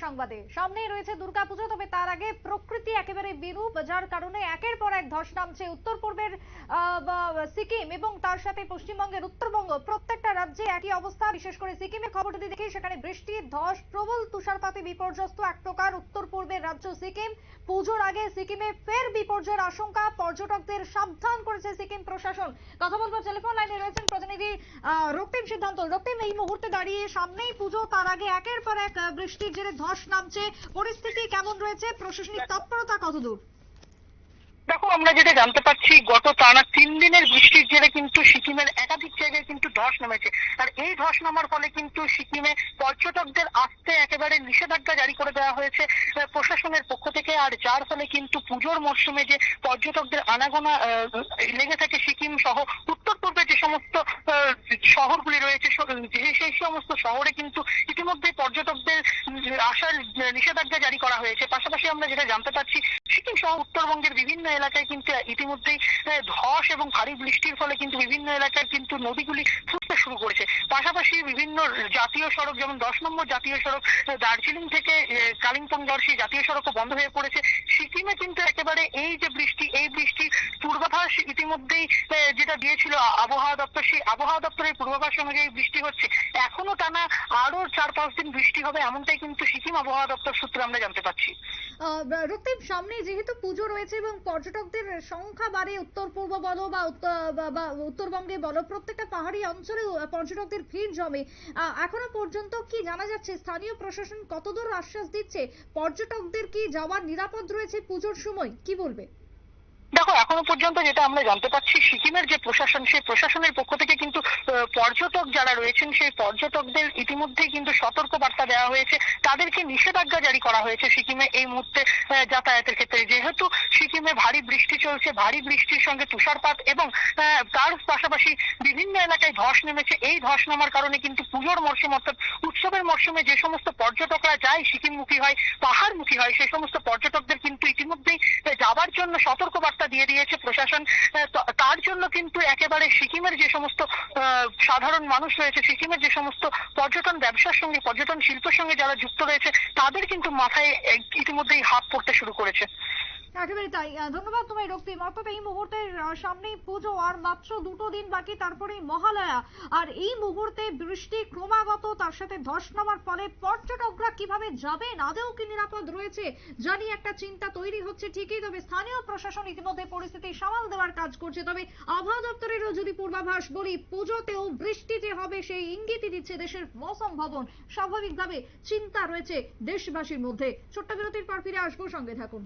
সংবাদে। সামনেই রয়েছে দুর্গাপুজো, তবে তার আগে প্রকৃতি একেবারে বিরূপ, যার কারণে একের পর এক ধস নামছে উত্তর পূর্বের সিকিম এবং তার সাথে পশ্চিমবঙ্গের উত্তরবঙ্গ। প্রত্যেকটা রাজ্যে একই অবস্থা। বিশেষ করে সিকিমের খবর যদি দেখি, সেখানে বৃষ্টি, ধস, প্রবল তুষারপাতে বিপর্যস্ত এক প্রকার উত্তর পূর্বের রাজ্য সিকিম। পুজোর আগে সিকিমে ফের বিপর্যয়ের আশঙ্কা, পর্যটকদের সাবধান করেছে সিকিম প্রশাসন। কথা বলবো, টেলিফোন লাইনে রয়েছেন প্রতিনিধি রক্তিম সিদ্ধান্ত। রক্তিম, এই মুহূর্তে দাঁড়িয়ে সামনেই পুজো, তার আগে একের পর এক বৃষ্টির জেরে ধস নামছে, পরিস্থিতি কেমন রয়েছে, প্রশাসনিক তৎপরতা কতদূর? দেখো, আমরা যেটা জানতে পারছি, গত টানা 3 দিনের বৃষ্টির জেরে কিন্তু সিকিমের একাধিক জায়গায় কিন্তু ধস নেমেছে। আর এই ধস নামার ফলে কিন্তু সিকিমে পর্যটকদের আসতে একেবারে নিষেধাজ্ঞা জারি করে দেওয়া হয়েছে প্রশাসনের পক্ষ থেকে। আর যার ফলে কিন্তু পুজোর মরশুমে যে পর্যটকদের আনাগোনা লেগে থাকে সিকিম সহ উত্তর পূর্বে যে সমস্ত শহরগুলি রয়েছে, সেই সমস্ত শহরে কিন্তু ইতিমধ্যে পর্যটকদের আসার নিষেধাজ্ঞা জারি করা হয়েছে। পাশাপাশি আমরা যেটা জানতে পারছি, সিকিম সহ উত্তরবঙ্গের বিভিন্ন এলাকায় কিন্তু ইতিমধ্যেই ধস এবং ভারী বৃষ্টির ফলে কিন্তু বিভিন্ন এলাকায় কিন্তু নদীগুলি ফুটতে শুরু করেছে। পাশাপাশি বিভিন্ন জাতীয় সড়ক, যেমন 10 নম্বর জাতীয় সড়ক দার্জিলিং থেকে কালিম্পং যাওয়ার সেই জাতীয় সড়কও বন্ধ হয়ে পড়েছে। সিকিমে কিন্তু একেবারে এই যে বৃষ্টি, এই বৃষ্টির পূর্বাভাস ইতিমধ্যেই যেটা দিয়েছিল আবহাওয়া দপ্তর, সেই আবহাওয়া দপ্তরের পূর্বাভাস অনুযায়ী বৃষ্টি হচ্ছে। এখনো টানা আরো 4-5 দিন বৃষ্টি হবে, এমনটাই কিন্তু সিকিম আবহাওয়া দপ্তর সূত্রে আমরা জানতে পারছি। রক্তিম, সামনে যেহেতু পুজো রয়েছে এবং পর্যটকদের সংখ্যা বাড়ে, উত্তর পূর্ব বলো বা উত্তরবঙ্গে বলো, প্রত্যেকটা পাহাড়ি অঞ্চলে পর্যটকদের ভিড় জমে। এখনো পর্যন্ত কি জানা যাচ্ছে, স্থানীয় প্রশাসন কতদূর আশ্বাস দিচ্ছে? পর্যটকদের কি যাওয়ার নিরাপদ রয়েছে পুজোর সময়, কি বলবে? দেখো, এখনো পর্যন্ত যেটা আমরা জানতে পারছি, সিকিমের যে প্রশাসন, সেই প্রশাসনের পক্ষ থেকে কিন্তু পর্যটক যারা রয়েছেন, সেই পর্যটকদের ইতিমধ্যেই কিন্তু সতর্ক বার্তা দেওয়া হয়েছে। তাদেরকে নিষেধাজ্ঞা জারি করা হয়েছে সিকিমে এই মুহূর্তে যাতায়াতের ক্ষেত্রে। যেহেতু সিকিমে ভারী বৃষ্টি চলছে, ভারী বৃষ্টির সঙ্গে তুষারপাত এবং তার পাশাপাশি বিভিন্ন এলাকায় ধস নেমেছে। এই ধস নামার কারণে কিন্তু পুজোর মরশুম, অর্থাৎ উৎসবের মরশুমে যে সমস্ত পর্যটকরা যায়, সিকিমমুখী হয়, পাহাড়মুখী হয়, সেই সমস্ত পর্যটকদের কিন্তু ইতিমধ্যেই যাবার জন্য সতর্ক বার্তা দিয়ে দিয়েছে প্রশাসন। তার জন্য কিন্তু একেবারে সিকিমের যে সমস্ত সাধারণ মানুষ রয়েছে, সিকিমের যে সমস্ত পর্যটন ব্যবসার সঙ্গে, পর্যটন শিল্পের সঙ্গে যারা যুক্ত রয়েছে, তাদের কিন্তু মাথায় ইতিমধ্যেই হাত পড়তে শুরু করেছে। একেবারে তাই। ধন্যবাদ তোমায় রক্তিম। অর্থাৎ এই মুহূর্তে সামনেই পুজো, আর মাত্র 2 দিন বাকি, তারপরেই মহালয়া। আর এই মুহূর্তে বৃষ্টি ক্রমাগত, তার সাথে ধস নামার ফলে পর্যটকরা কিভাবে যাবেন, আদৌ কি নিরাপদ রয়েছে জানি একটা চিন্তা তৈরি হচ্ছে ঠিকই, তবে স্থানীয় প্রশাসন ইতিমধ্যে পরিস্থিতি সামাল দেওয়ার কাজ করছে। তবে আবহাওয়া দপ্তরেরও যদি পূর্বাভাস বলি, পুজোতেও বৃষ্টি যে হবে সেই ইঙ্গিতই দিচ্ছে দেশের মৌসুম ভবন। স্বাভাবিকভাবে চিন্তা রয়েছে দেশবাসীর মধ্যে। ছোট্ট বিরতির পর ফিরে আসবো, সঙ্গে থাকুন।